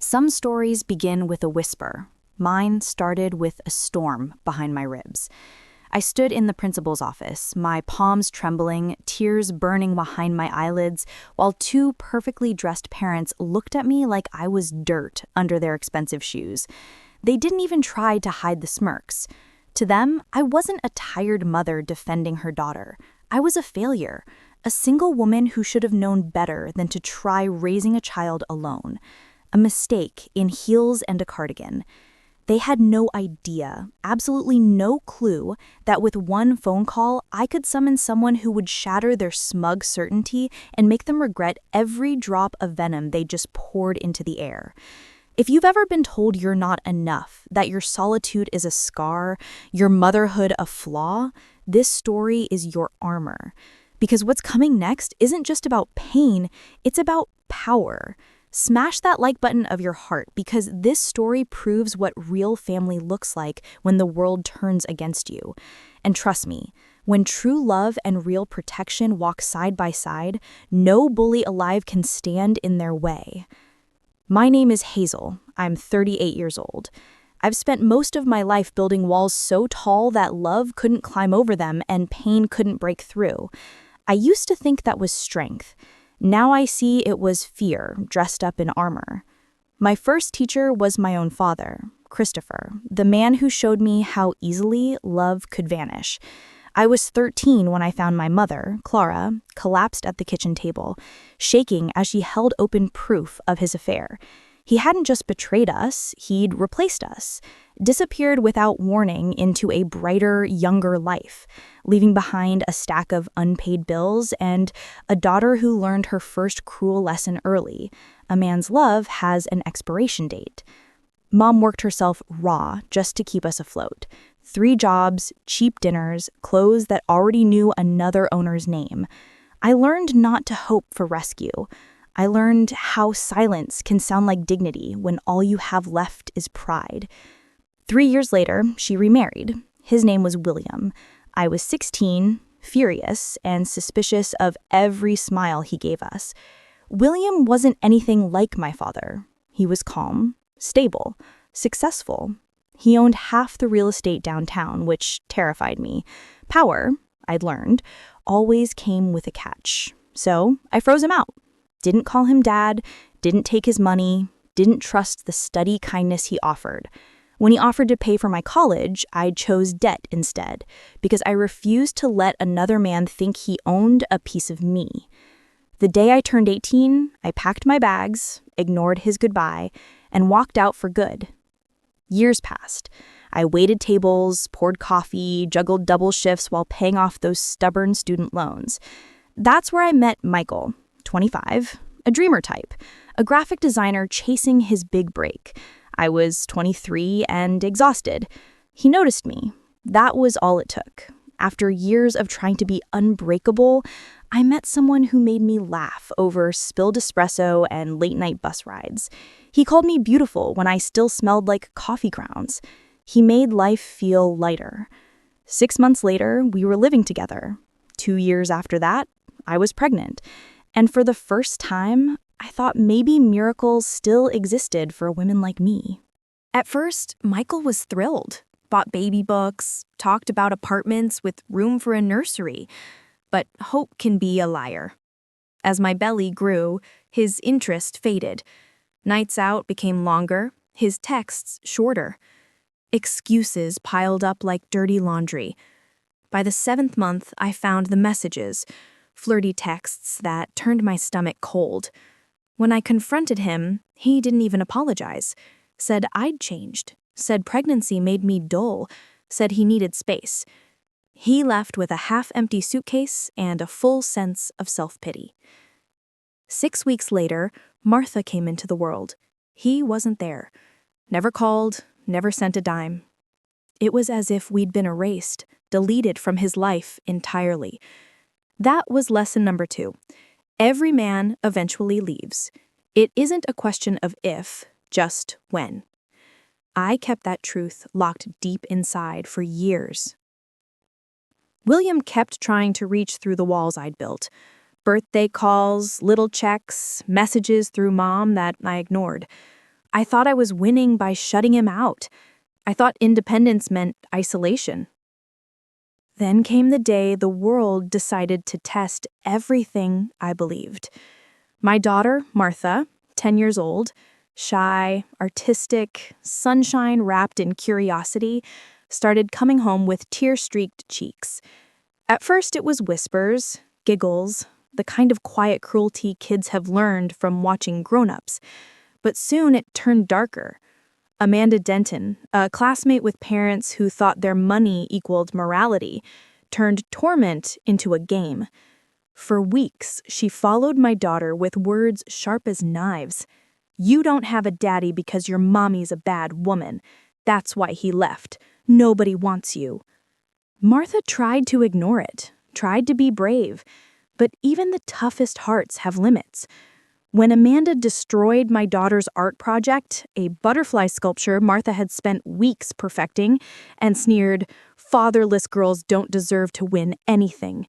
Some stories begin with a whisper. Mine started with a storm behind my ribs. I stood in the principal's office, my palms trembling, tears burning behind my eyelids, while two perfectly dressed parents looked at me like I was dirt under their expensive shoes. They didn't even try to hide the smirks. To them, I wasn't a tired mother defending her daughter. I was a failure, a single woman who should have known better than to try raising a child alone. A mistake in heels and a cardigan. They had no idea, absolutely no clue, that with one phone call, I could summon someone who would shatter their smug certainty and make them regret every drop of venom they just poured into the air. If you've ever been told you're not enough, that your solitude is a scar, your motherhood a flaw, this story is your armor. Because what's coming next isn't just about pain, it's about power. Smash that like button of your heart because this story proves what real family looks like when the world turns against you. And trust me, when true love and real protection walk side by side, no bully alive can stand in their way. My name is Hazel. I'm 38 years old. I've spent most of my life building walls so tall that love couldn't climb over them and pain couldn't break through. I used to think that was strength. Now I see it was fear dressed up in armor. My first teacher was my own father, Christopher, the man who showed me how easily love could vanish. I was 13 when I found my mother, Clara, collapsed at the kitchen table, shaking as she held open proof of his affair. He hadn't just betrayed us, he'd replaced us, disappeared without warning into a brighter, younger life, leaving behind a stack of unpaid bills and a daughter who learned her first cruel lesson early. A man's love has an expiration date. Mom worked herself raw just to keep us afloat. 3 jobs, cheap dinners, clothes that already knew another owner's name. I learned not to hope for rescue. I learned how silence can sound like dignity when all you have left is pride. 3 years later, she remarried. His name was William. I was 16, furious, and suspicious of every smile he gave us. William wasn't anything like my father. He was calm, stable, successful. He owned half the real estate downtown, which terrified me. Power, I'd learned, always came with a catch. So I froze him out. Didn't call him dad, didn't take his money, didn't trust the steady kindness he offered. When he offered to pay for my college, I chose debt instead, because I refused to let another man think he owned a piece of me. The day I turned 18, I packed my bags, ignored his goodbye, and walked out for good. Years passed. I waited tables, poured coffee, juggled double shifts while paying off those stubborn student loans. That's where I met Michael, 25, a dreamer type, a graphic designer chasing his big break. I was 23 and exhausted. He noticed me. That was all it took. After years of trying to be unbreakable, I met someone who made me laugh over spilled espresso and late-night bus rides. He called me beautiful when I still smelled like coffee grounds. He made life feel lighter. 6 months later, we were living together. 2 years after that, I was pregnant. And for the first time, I thought maybe miracles still existed for women like me. At first, Michael was thrilled, bought baby books, talked about apartments with room for a nursery. But hope can be a liar. As my belly grew, his interest faded. Nights out became longer, his texts shorter. Excuses piled up like dirty laundry. By the 7th month, I found the messages, flirty texts that turned my stomach cold. When I confronted him, he didn't even apologize. Said I'd changed. Said pregnancy made me dull. Said he needed space. He left with a half-empty suitcase and a full sense of self-pity. 6 weeks later, Martha came into the world. He wasn't there. Never called, never sent a dime. It was as if we'd been erased, deleted from his life entirely. That was lesson number 2. Every man eventually leaves. It isn't a question of if, just when. I kept that truth locked deep inside for years. William kept trying to reach through the walls I'd built. Birthday calls, little checks, messages through Mom that I ignored. I thought I was winning by shutting him out. I thought independence meant isolation. Then came the day the world decided to test everything I believed. My daughter, Martha, 10 years old, shy, artistic, sunshine wrapped in curiosity, started coming home with tear-streaked cheeks. At first it was whispers, giggles, the kind of quiet cruelty kids have learned from watching grown-ups. But soon it turned darker. Amanda Denton, a classmate with parents who thought their money equaled morality, turned torment into a game. For weeks, she followed my daughter with words sharp as knives. "You don't have a daddy because your mommy's a bad woman. That's why he left. Nobody wants you." Martha tried to ignore it, tried to be brave, but even the toughest hearts have limits. When Amanda destroyed my daughter's art project, a butterfly sculpture Martha had spent weeks perfecting, and sneered, "Fatherless girls don't deserve to win anything,"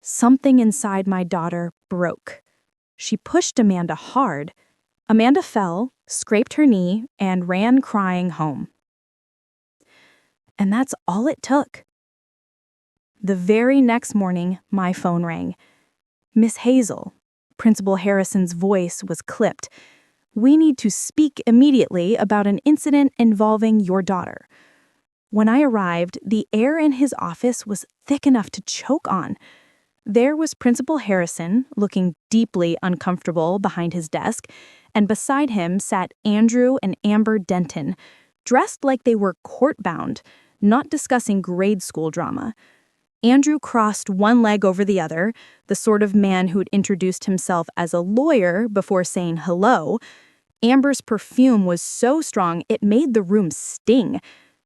something inside my daughter broke. She pushed Amanda hard. Amanda fell, scraped her knee, and ran crying home. And that's all it took. The very next morning, my phone rang. "Miss Hazel." Principal Harrison's voice was clipped. "We need to speak immediately about an incident involving your daughter." When I arrived, the air in his office was thick enough to choke on. There was Principal Harrison, looking deeply uncomfortable behind his desk, and beside him sat Andrew and Amber Denton, dressed like they were court-bound, not discussing grade school drama. Andrew crossed one leg over the other, the sort of man who'd introduced himself as a lawyer before saying hello. Amber's perfume was so strong it made the room sting.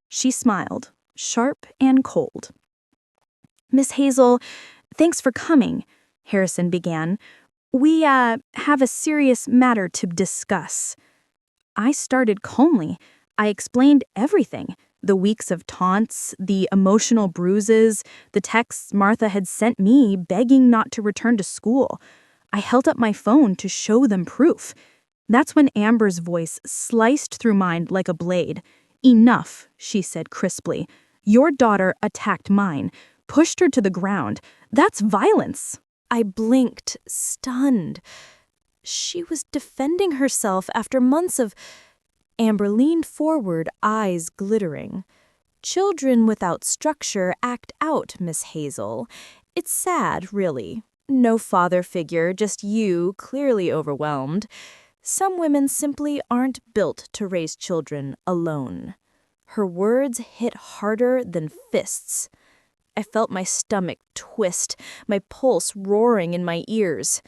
She smiled, sharp and cold. "Miss Hazel, thanks for coming," Harrison began. "We, have a serious matter to discuss." I started calmly. I explained everything. The weeks of taunts, the emotional bruises, the texts Martha had sent me begging not to return to school. I held up my phone to show them proof. That's when Amber's voice sliced through mine like a blade. "Enough," she said crisply. "Your daughter attacked mine, pushed her to the ground. That's violence." I blinked, stunned. She was defending herself after months of... Amber leaned forward, eyes glittering. "Children without structure act out, Miss Hazel. It's sad, really. No father figure, just you, clearly overwhelmed. Some women simply aren't built to raise children alone." Her words hit harder than fists. I felt my stomach twist, my pulse roaring in my ears.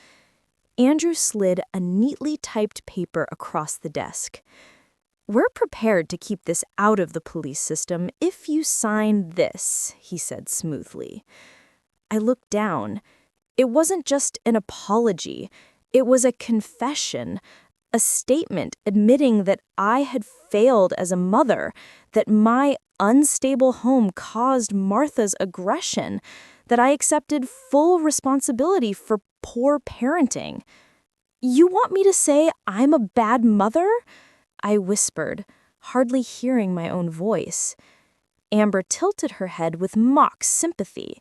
Andrew slid a neatly typed paper across the desk. "We're prepared to keep this out of the police system if you sign this," he said smoothly. I looked down. It wasn't just an apology. It was a confession, a statement admitting that I had failed as a mother, that my unstable home caused Martha's aggression, that I accepted full responsibility for poor parenting. "You want me to say I'm a bad mother?" I whispered, hardly hearing my own voice. Amber tilted her head with mock sympathy.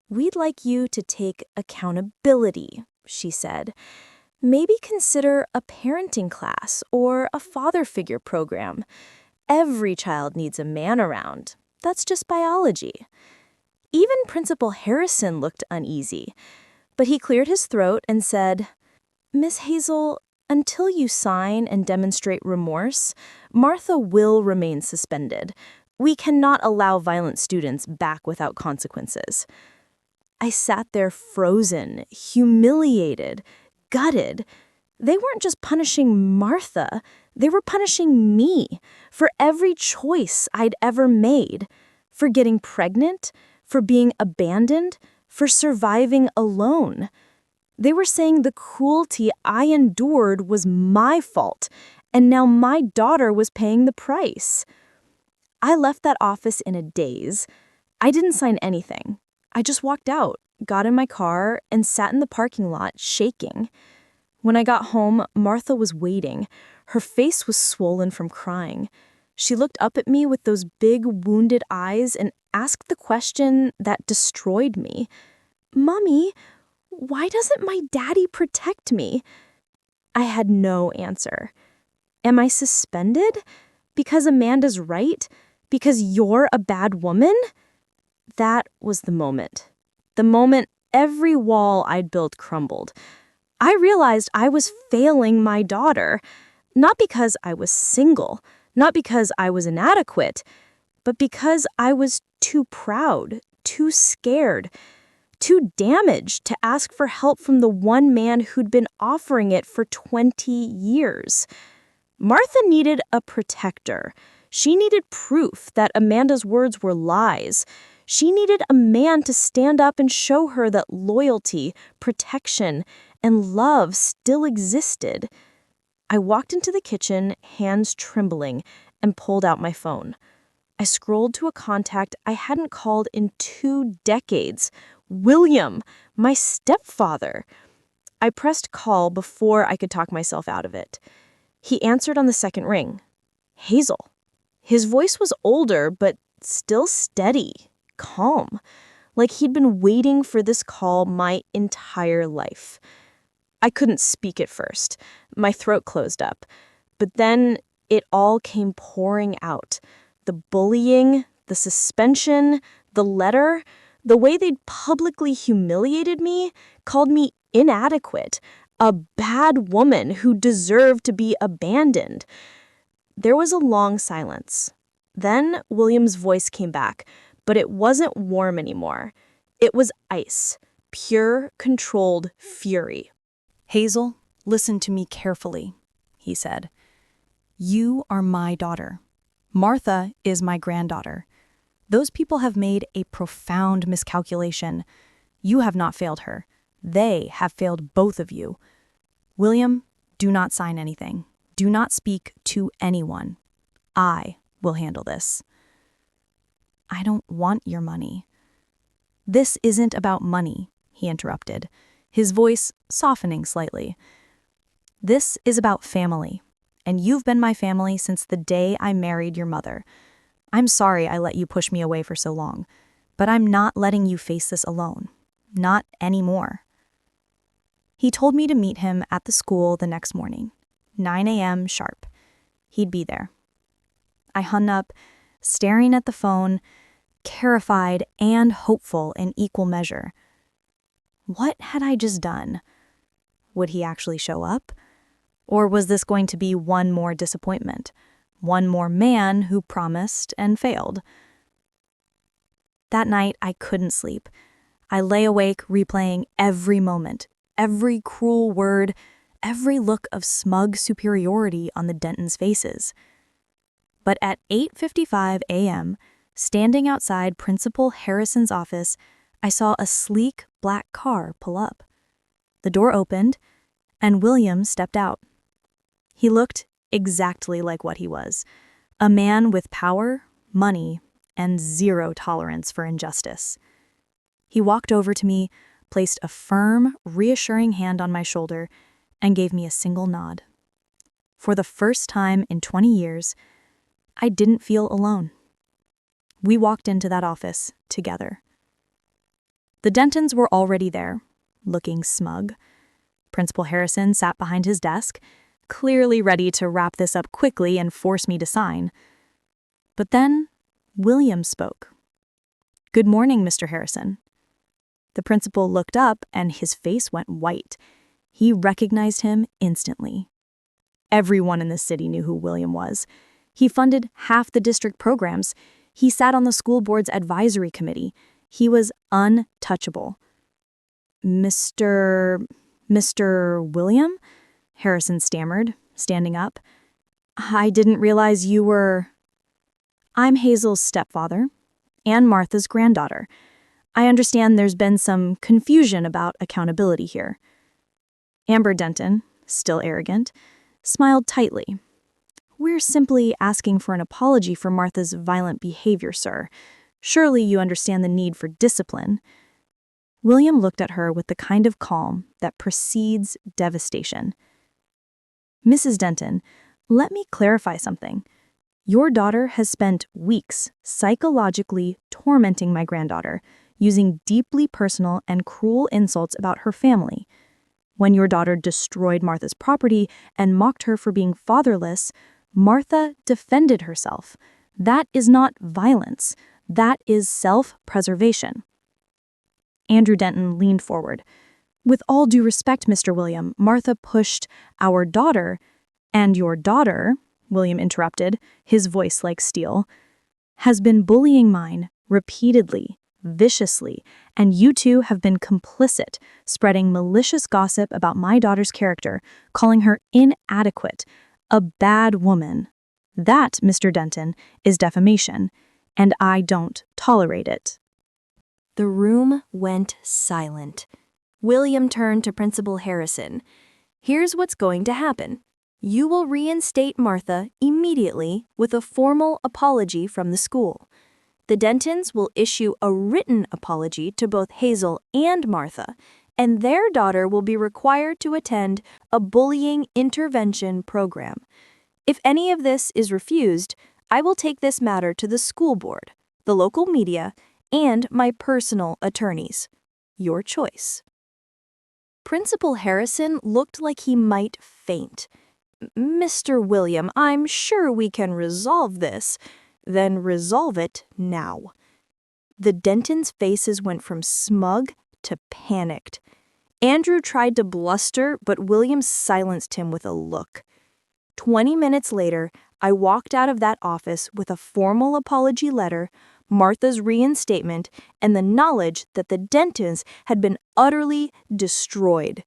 "We'd like you to take accountability," she said. "Maybe consider a parenting class or a father figure program. Every child needs a man around. That's just biology." Even Principal Harrison looked uneasy, but he cleared his throat and said, "Miss Hazel, until you sign and demonstrate remorse, Martha will remain suspended. We cannot allow violent students back without consequences." I sat there frozen, humiliated, gutted. They weren't just punishing Martha, they were punishing me for every choice I'd ever made, for getting pregnant, for being abandoned, for surviving alone. They were saying the cruelty I endured was my fault, and now my daughter was paying the price. I left that office in a daze. I didn't sign anything. I just walked out, got in my car, and sat in the parking lot, shaking. When I got home, Martha was waiting. Her face was swollen from crying. She looked up at me with those big, wounded eyes and asked the question that destroyed me. "Mommy, why doesn't my daddy protect me?" I had no answer. Am I suspended? Because Amanda's right? Because you're a bad woman? That was the moment. The moment every wall I'd built crumbled. I realized I was failing my daughter, not because I was single, not because I was inadequate, but because I was too proud, too scared, too damaged to ask for help from the one man who'd been offering it for 20 years. Martha needed a protector. She needed proof that Amanda's words were lies. She needed a man to stand up and show her that loyalty, protection, and love still existed. I walked into the kitchen, hands trembling, and pulled out my phone. I scrolled to a contact I hadn't called in 2 decades. William, my stepfather. I pressed call before I could talk myself out of it. He answered on the second ring. Hazel. His voice was older, but still steady, calm, like he'd been waiting for this call my entire life. I couldn't speak at first. My throat closed up. But then it all came pouring out. The bullying, the suspension, the letter, the way they'd publicly humiliated me, called me inadequate, a bad woman who deserved to be abandoned. There was a long silence. Then William's voice came back, but it wasn't warm anymore. It was ice, pure, controlled fury. "Hazel, listen to me carefully," he said. "You are my daughter. Martha is my granddaughter. Those people have made a profound miscalculation. You have not failed her. They have failed both of you. William, do not sign anything. Do not speak to anyone. I will handle this." "I don't want your money." "This isn't about money," he interrupted, his voice softening slightly. "This is about family, and you've been my family since the day I married your mother. I'm sorry I let you push me away for so long, but I'm not letting you face this alone. Not anymore." He told me to meet him at the school the next morning, 9 a.m. sharp. He'd be there. I hung up, staring at the phone, terrified and hopeful in equal measure. What had I just done? Would he actually show up? Or was this going to be one more disappointment? One more man who promised and failed? That night, I couldn't sleep. I lay awake replaying every moment, every cruel word, every look of smug superiority on the Dentons' faces. But at 8:55 a.m., standing outside Principal Harrison's office, I saw a sleek black car pull up. The door opened, and William stepped out. He looked exactly like what he was, a man with power, money, and zero tolerance for injustice. He walked over to me, placed a firm, reassuring hand on my shoulder, and gave me a single nod. For the first time in 20 years, I didn't feel alone. We walked into that office together. The Dentons were already there, looking smug. Principal Harrison sat behind his desk, clearly ready to wrap this up quickly and force me to sign. But then William spoke. "Good morning, Mr. Harrison." The principal looked up and his face went white. He recognized him instantly. Everyone in the city knew who William was. He funded half the district programs. He sat on the school board's advisory committee. He was untouchable. Mr. William?" Harrison stammered, standing up. "I didn't realize you were—" "I'm Hazel's stepfather and Martha's granddaughter. I understand there's been some confusion about accountability here." Amber Denton, still arrogant, smiled tightly. "We're simply asking for an apology for Martha's violent behavior, sir. Surely you understand the need for discipline." William looked at her with the kind of calm that precedes devastation. "Mrs. Denton, Let me clarify something. Your daughter has spent weeks psychologically tormenting my granddaughter, using deeply personal and cruel insults about her family. When your daughter destroyed Martha's property and mocked her for being fatherless, Martha defended herself. That is not violence. That is self-preservation. Andrew Denton leaned forward. With all due respect, Mr. William, Martha pushed our daughter, and your daughter, William interrupted, his voice like steel, has been bullying mine repeatedly, viciously, and you two have been complicit, spreading malicious gossip about my daughter's character, calling her inadequate, a bad woman. That, Mr. Denton, is defamation, and I don't tolerate it. The room went silent. William turned to Principal Harrison. Here's what's going to happen. You will reinstate Martha immediately with a formal apology from the school. The Dentons will issue a written apology to both Hazel and Martha, and their daughter will be required to attend a bullying intervention program. If any of this is refused, I will take this matter to the school board, the local media, and my personal attorneys. Your choice. Principal Harrison looked like he might faint. Mr. William, I'm sure we can resolve this. Then resolve it now. The Dentons' faces went from smug to panicked. Andrew tried to bluster, but William silenced him with a look. 20 minutes later, I walked out of that office with a formal apology letter, Martha's reinstatement, and the knowledge that the Dentons had been utterly destroyed.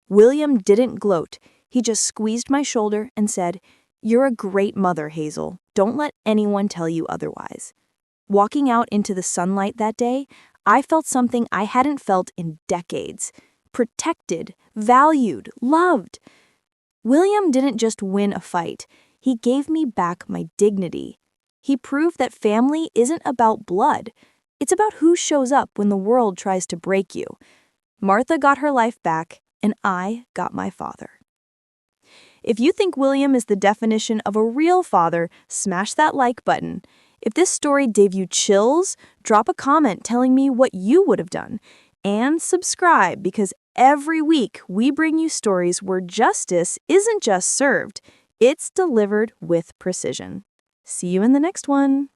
William didn't gloat. He just squeezed my shoulder and said, "You're a great mother, Hazel. Don't let anyone tell you otherwise." Walking out into the sunlight that day, I felt something I hadn't felt in decades. Protected, valued, loved. William didn't just win a fight. He gave me back my dignity. He proved that family isn't about blood. It's about who shows up when the world tries to break you. Martha got her life back, and I got my father. If you think William is the definition of a real father, smash that like button. If this story gave you chills, drop a comment telling me what you would have done. And subscribe, because every week we bring you stories where justice isn't just served, it's delivered with precision. See you in the next one.